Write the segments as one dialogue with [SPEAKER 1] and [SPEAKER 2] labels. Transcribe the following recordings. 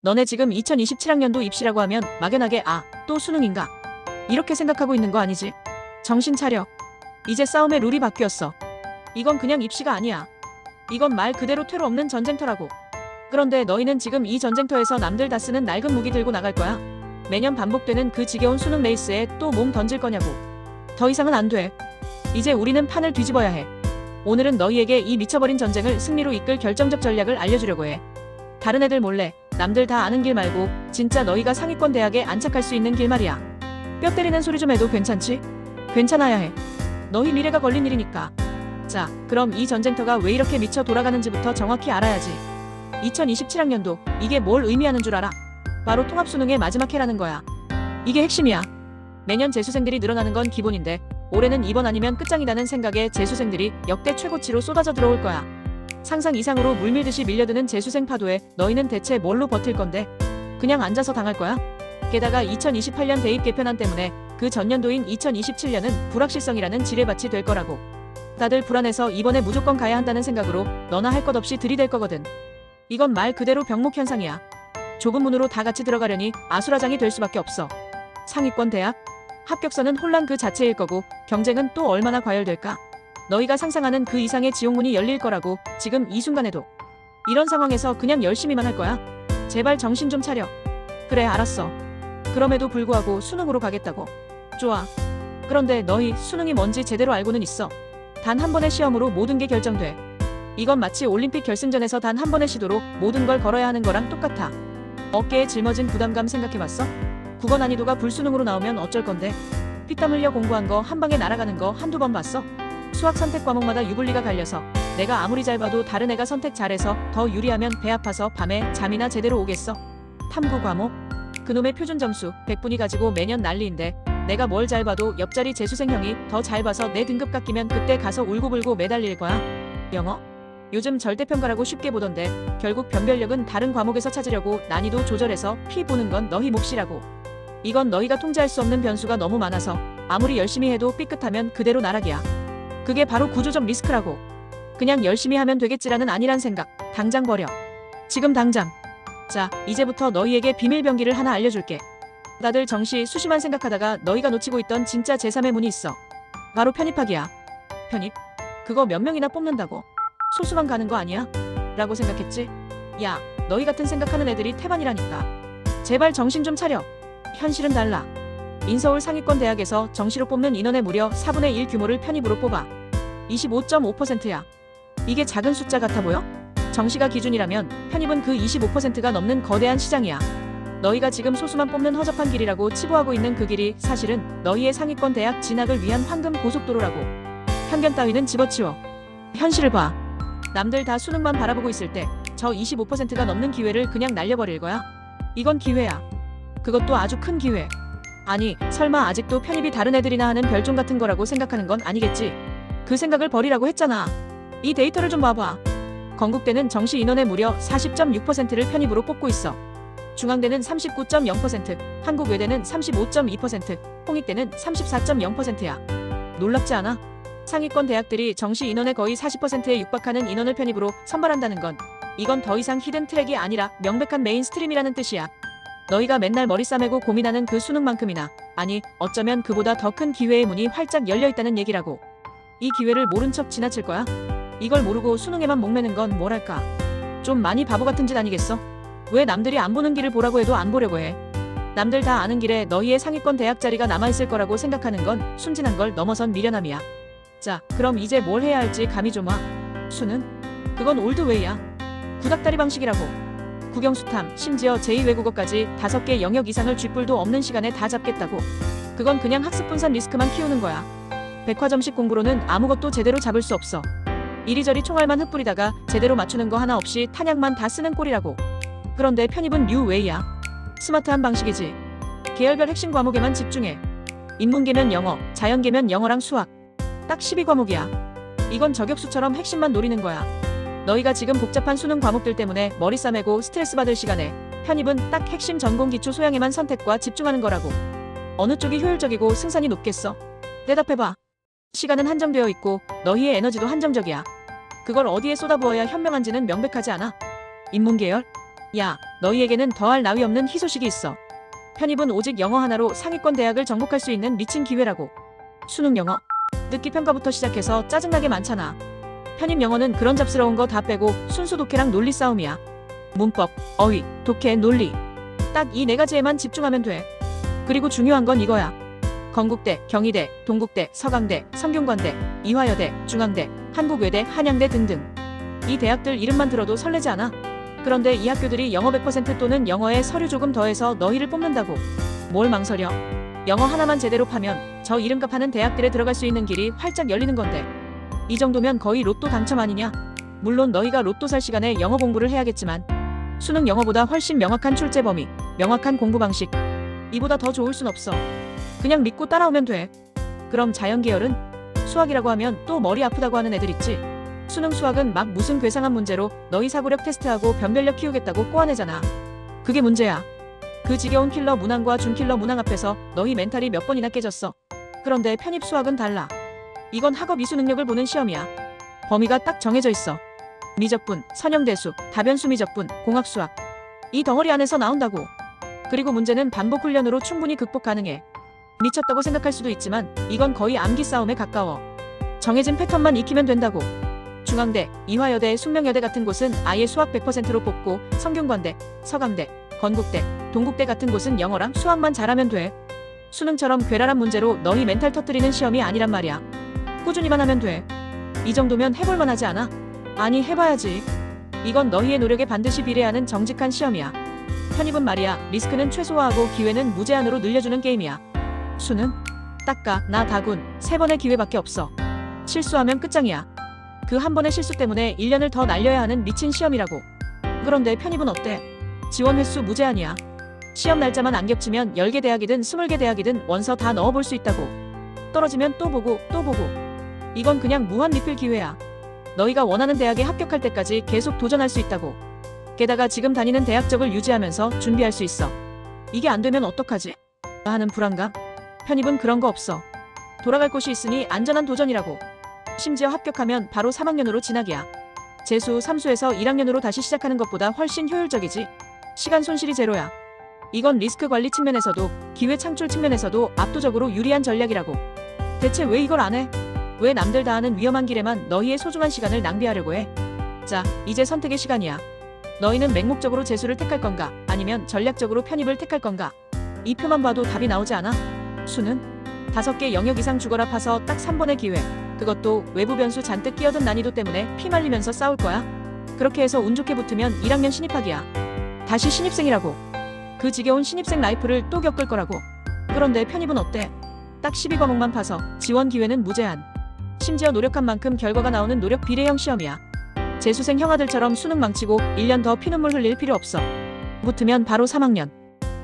[SPEAKER 1] 너네 지금 2027학년도 입시라고 하면 막연하게 또 수능인가? 이렇게 생각하고 있는 거 아니지? 정신 차려. 이제 싸움의 룰이 바뀌었어. 이건 그냥 입시가 아니야. 이건 말 그대로 퇴로 없는 전쟁터라고. 그런데 너희는 지금 이 전쟁터에서 남들 다 쓰는 낡은 무기 들고 나갈 거야? 매년 반복되는 그 지겨운 수능 레이스에 또 몸 던질 거냐고. 더 이상은 안 돼. 이제 우리는 판을 뒤집어야 해. 오늘은 너희에게 이 미쳐버린 전쟁을 승리로 이끌 결정적 전략을 알려주려고 해. 다른 애들 몰래, 남들 다 아는 길 말고 진짜 너희가 상위권 대학에 안착할 수 있는 길 말이야. 뼈 때리는 소리 좀 해도 괜찮지? 괜찮아야 해. 너희 미래가 걸린 일이니까. 자, 그럼 이 전쟁터가 왜 이렇게 미쳐 돌아가는지부터 정확히 알아야지. 2027학년도, 이게 뭘 의미하는 줄 알아? 바로 통합수능의 마지막 해라는 거야. 이게 핵심이야. 매년 재수생들이 늘어나는 건 기본인데 올해는 이번 아니면 끝장이라는 생각에 재수생들이 역대 최고치로 쏟아져 들어올 거야. 상상 이상으로 물밀듯이 밀려드는 재수생 파도에 너희는 대체 뭘로 버틸 건데? 그냥 앉아서 당할 거야? 게다가 2028년 대입 개편안 때문에 그 전년도인 2027년은 불확실성이라는 지뢰밭이 될 거라고. 다들 불안해서 이번에 무조건 가야 한다는 생각으로 너나 할 것 없이 들이댈 거거든. 이건 말 그대로 병목 현상이야. 좁은 문으로 다 같이 들어가려니 아수라장이 될 수밖에 없어. 상위권 대학? 합격선은 혼란 그 자체일 거고 경쟁은 또 얼마나 과열될까? 너희가 상상하는 그 이상의 지옥문이 열릴 거라고. 지금 이 순간에도. 이런 상황에서 그냥 열심히만 할 거야? 제발 정신 좀 차려. 그래, 알았어. 그럼에도 불구하고 수능으로 가겠다고. 좋아. 그런데 너희 수능이 뭔지 제대로 알고는 있어? 단 한 번의 시험으로 모든 게 결정돼. 이건 마치 올림픽 결승전에서 단 한 번의 시도로 모든 걸 걸어야 하는 거랑 똑같아. 어깨에 짊어진 부담감 생각해봤어? 국어 난이도가 불수능으로 나오면 어쩔 건데? 피땀 흘려 공부한 거 한 방에 날아가는 거 한두 번 봤어? 수학 선택 과목마다 유불리가 갈려서 내가 아무리 잘 봐도 다른 애가 선택 잘해서 더 유리하면 배 아파서 밤에 잠이나 제대로 오겠어? 탐구 과목? 그놈의 표준 점수 100분이 가지고 매년 난리인데 내가 뭘 잘 봐도 옆자리 재수생 형이 더 잘 봐서 내 등급 깎이면 그때 가서 울고불고 매달릴 거야. 영어? 요즘 절대평가라고 쉽게 보던데 결국 변별력은 다른 과목에서 찾으려고 난이도 조절해서 피 보는 건 너희 몫이라고. 이건 너희가 통제할 수 없는 변수가 너무 많아서 아무리 열심히 해도 삐끗하면 그대로 나락이야. 그게 바로 구조적 리스크라고. 그냥 열심히 하면 되겠지라는 아니란 생각 당장 버려. 지금 당장. 자, 이제부터 너희에게 비밀 병기를 하나 알려줄게. 다들 정시 수시만 생각하다가 너희가 놓치고 있던 진짜 제3의 문이 있어. 바로 편입학이야. 편입? 그거 몇 명이나 뽑는다고? 소수만 가는 거 아니야? 라고 생각했지? 야, 너희 같은 생각하는 애들이 태반이라니까. 제발 정신 좀 차려. 현실은 달라. 인서울 상위권 대학에서 정시로 뽑는 인원의 무려 4분의 1 규모를 편입으로 뽑아. 25.5%야. 이게 작은 숫자 같아 보여? 정시가 기준이라면 편입은 그 25%가 넘는 거대한 시장이야. 너희가 지금 소수만 뽑는 허접한 길이라고 치부하고 있는 그 길이 사실은 너희의 상위권 대학 진학을 위한 황금 고속도로라고. 편견 따위는 집어치워. 현실을 봐. 남들 다 수능만 바라보고 있을 때 저 25%가 넘는 기회를 그냥 날려버릴 거야? 이건 기회야. 그것도 아주 큰 기회. 아니, 설마 아직도 편입이 다른 애들이나 하는 별종 같은 거라고 생각하는 건 아니겠지? 그 생각을 버리라고 했잖아. 이 데이터를 좀 봐봐. 건국대는 정시 인원의 무려 40.6%를 편입으로 뽑고 있어. 중앙대는 39.0%, 한국외대는 35.2%, 홍익대는 34.0%야. 놀랍지 않아? 상위권 대학들이 정시 인원의 거의 40%에 육박하는 인원을 편입으로 선발한다는 건 이건 더 이상 히든 트랙이 아니라 명백한 메인스트림이라는 뜻이야. 너희가 맨날 머리 싸매고 고민하는 그 수능만큼이나, 아니 어쩌면 그보다 더 큰 기회의 문이 활짝 열려있다는 얘기라고. 이 기회를 모른 척 지나칠 거야? 이걸 모르고 수능에만 목매는 건 뭐랄까. 좀 많이 바보 같은 짓 아니겠어? 왜 남들이 안 보는 길을 보라고 해도 안 보려고 해? 남들 다 아는 길에 너희의 상위권 대학 자리가 남아있을 거라고 생각하는 건 순진한 걸 넘어선 미련함이야. 자, 그럼 이제 뭘 해야 할지 감이 좀 와. 수능? 그건 올드웨이야. 구닥다리 방식이라고. 국영수탐, 심지어 제2외국어까지 5개 영역 이상을 쥐뿔도 없는 시간에 다 잡겠다고. 그건 그냥 학습 분산 리스크만 키우는 거야. 백화점식 공부로는 아무것도 제대로 잡을 수 없어. 이리저리 총알만 흩뿌리다가 제대로 맞추는 거 하나 없이 탄약만 다 쓰는 꼴이라고. 그런데 편입은 뉴웨이야. 스마트한 방식이지. 계열별 핵심 과목에만 집중해. 인문계면 영어, 자연계면 영어랑 수학. 딱 12과목이야. 이건 저격수처럼 핵심만 노리는 거야. 너희가 지금 복잡한 수능 과목들 때문에 머리 싸매고 스트레스 받을 시간에 편입은 딱 핵심 전공 기초 소양에만 선택과 집중하는 거라고. 어느 쪽이 효율적이고 승산이 높겠어? 대답해봐. 시간은 한정되어 있고 너희의 에너지도 한정적이야. 그걸 어디에 쏟아부어야 현명한지는 명백하지 않아? 인문계열? 야, 너희에게는 더할 나위 없는 희소식이 있어. 편입은 오직 영어 하나로 상위권 대학을 정복할 수 있는 미친 기회라고. 수능 영어, 듣기 평가부터 시작해서 짜증나게 많잖아. 편입 영어는 그런 잡스러운 거 다 빼고 순수 독해랑 논리 싸움이야. 문법, 어휘, 독해, 논리. 딱 이 네 가지에만 집중하면 돼. 그리고 중요한 건 이거야. 건국대, 경희대, 동국대, 서강대, 성균관대, 이화여대, 중앙대, 한국외대, 한양대 등등. 이 대학들 이름만 들어도 설레지 않아? 그런데 이 학교들이 영어 100% 또는 영어에 서류 조금 더해서 너희를 뽑는다고. 뭘 망설여? 영어 하나만 제대로 파면 저 이름값 하는 대학들에 들어갈 수 있는 길이 활짝 열리는 건데. 이 정도면 거의 로또 당첨 아니냐? 물론 너희가 로또 살 시간에 영어 공부를 해야겠지만 수능 영어보다 훨씬 명확한 출제 범위, 명확한 공부 방식, 이보다 더 좋을 순 없어. 그냥 믿고 따라오면 돼. 그럼 자연 계열은? 수학이라고 하면 또 머리 아프다고 하는 애들 있지. 수능 수학은 막 무슨 괴상한 문제로 너희 사고력 테스트하고 변별력 키우겠다고 꼬아내잖아. 그게 문제야. 그 지겨운 킬러 문항과 준킬러 문항 앞에서 너희 멘탈이 몇 번이나 깨졌어. 그런데 편입 수학은 달라. 이건 학업 이수 능력을 보는 시험이야. 범위가 딱 정해져 있어. 미적분, 선형대수, 다변수 미적분, 공학수학. 이 덩어리 안에서 나온다고. 그리고 문제는 반복 훈련으로 충분히 극복 가능해. 미쳤다고 생각할 수도 있지만 이건 거의 암기 싸움에 가까워. 정해진 패턴만 익히면 된다고. 중앙대, 이화여대, 숙명여대 같은 곳은 아예 수학 100%로 뽑고 성균관대, 서강대, 건국대, 동국대 같은 곳은 영어랑 수학만 잘하면 돼. 수능처럼 괴랄한 문제로 너희 멘탈 터뜨리는 시험이 아니란 말이야. 꾸준히만 하면 돼. 이 정도면 해볼만 하지 않아? 아니, 해봐야지. 이건 너희의 노력에 반드시 비례하는 정직한 시험이야. 편입은 말이야, 리스크는 최소화하고 기회는 무제한으로 늘려주는 게임이야. 수능? 딱가, 나 다군, 3번의 기회밖에 없어. 실수하면 끝장이야. 그 한 번의 실수 때문에 1년을 더 날려야 하는 미친 시험이라고. 그런데 편입은 어때? 지원 횟수 무제한이야. 시험 날짜만 안 겹치면 10개 대학이든 20개 대학이든 원서 다 넣어볼 수 있다고. 떨어지면 또 보고 또 보고. 이건 그냥 무한 리필 기회야. 너희가 원하는 대학에 합격할 때까지 계속 도전할 수 있다고. 게다가 지금 다니는 대학적을 유지하면서 준비할 수 있어. 이게 안 되면 어떡하지? 하는 불안감? 편입은 그런 거 없어. 돌아갈 곳이 있으니 안전한 도전이라고. 심지어 합격하면 바로 3학년으로 진학이야. 재수, 삼수에서 1학년으로 다시 시작하는 것보다 훨씬 효율적이지. 시간 손실이 제로야. 이건 리스크 관리 측면에서도 기회 창출 측면에서도 압도적으로 유리한 전략이라고. 대체 왜 이걸 안 해? 왜 남들 다 하는 위험한 길에만 너희의 소중한 시간을 낭비하려고 해? 자, 이제 선택의 시간이야. 너희는 맹목적으로 재수를 택할 건가? 아니면 전략적으로 편입을 택할 건가? 이 표만 봐도 답이 나오지 않아? 수능? 5개 영역 이상 죽어라 파서 딱 3번의 기회. 그것도 외부 변수 잔뜩 끼어든 난이도 때문에 피 말리면서 싸울 거야? 그렇게 해서 운 좋게 붙으면 1학년 신입학이야. 다시 신입생이라고. 그 지겨운 신입생 라이프를 또 겪을 거라고. 그런데 편입은 어때? 딱 12과목만 파서 지원 기회는 무제한. 심지어 노력한 만큼 결과가 나오는 노력 비례형 시험이야. 재수생 형아들처럼 수능 망치고 1년 더 피눈물 흘릴 필요 없어. 붙으면 바로 3학년.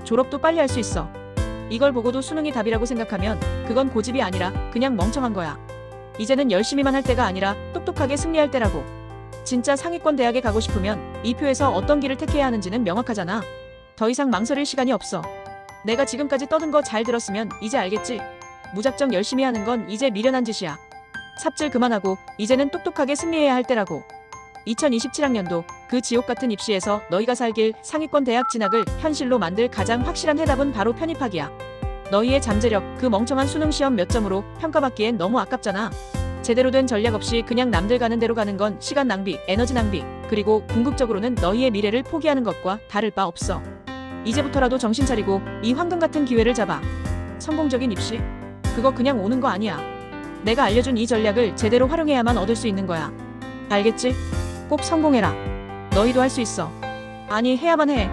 [SPEAKER 1] 졸업도 빨리 할 수 있어. 이걸 보고도 수능이 답이라고 생각하면 그건 고집이 아니라 그냥 멍청한 거야. 이제는 열심히만 할 때가 아니라 똑똑하게 승리할 때라고. 진짜 상위권 대학에 가고 싶으면 이 표에서 어떤 길을 택해야 하는지는 명확하잖아. 더 이상 망설일 시간이 없어. 내가 지금까지 떠든 거 잘 들었으면 이제 알겠지? 무작정 열심히 하는 건 이제 미련한 짓이야. 삽질 그만하고 이제는 똑똑하게 승리해야 할 때라고. 2027학년도 그 지옥 같은 입시에서 너희가 살길 상위권 대학 진학을 현실로 만들 가장 확실한 해답은 바로 편입학이야. 너희의 잠재력, 그 멍청한 수능 시험 몇 점으로 평가받기엔 너무 아깝잖아. 제대로 된 전략 없이 그냥 남들 가는 대로 가는 건 시간 낭비, 에너지 낭비, 그리고 궁극적으로는 너희의 미래를 포기하는 것과 다를 바 없어. 이제부터라도 정신 차리고 이 황금 같은 기회를 잡아. 성공적인 입시? 그거 그냥 오는 거 아니야. 내가 알려준 이 전략을 제대로 활용해야만 얻을 수 있는 거야. 알겠지? 꼭 성공해라. 너희도 할 수 있어. 아니, 해야만 해.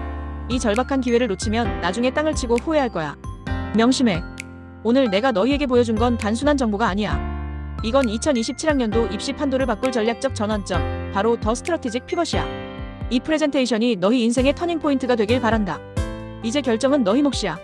[SPEAKER 1] 이 절박한 기회를 놓치면 나중에 땅을 치고 후회할 거야. 명심해. 오늘 내가 너희에게 보여준 건 단순한 정보가 아니야. 이건 2027학년도 입시 판도를 바꿀 전략적 전환점, 바로 더 스트러티직 피벗이야. 이 프레젠테이션이 너희 인생의 터닝 포인트가 되길 바란다. 이제 결정은 너희 몫이야.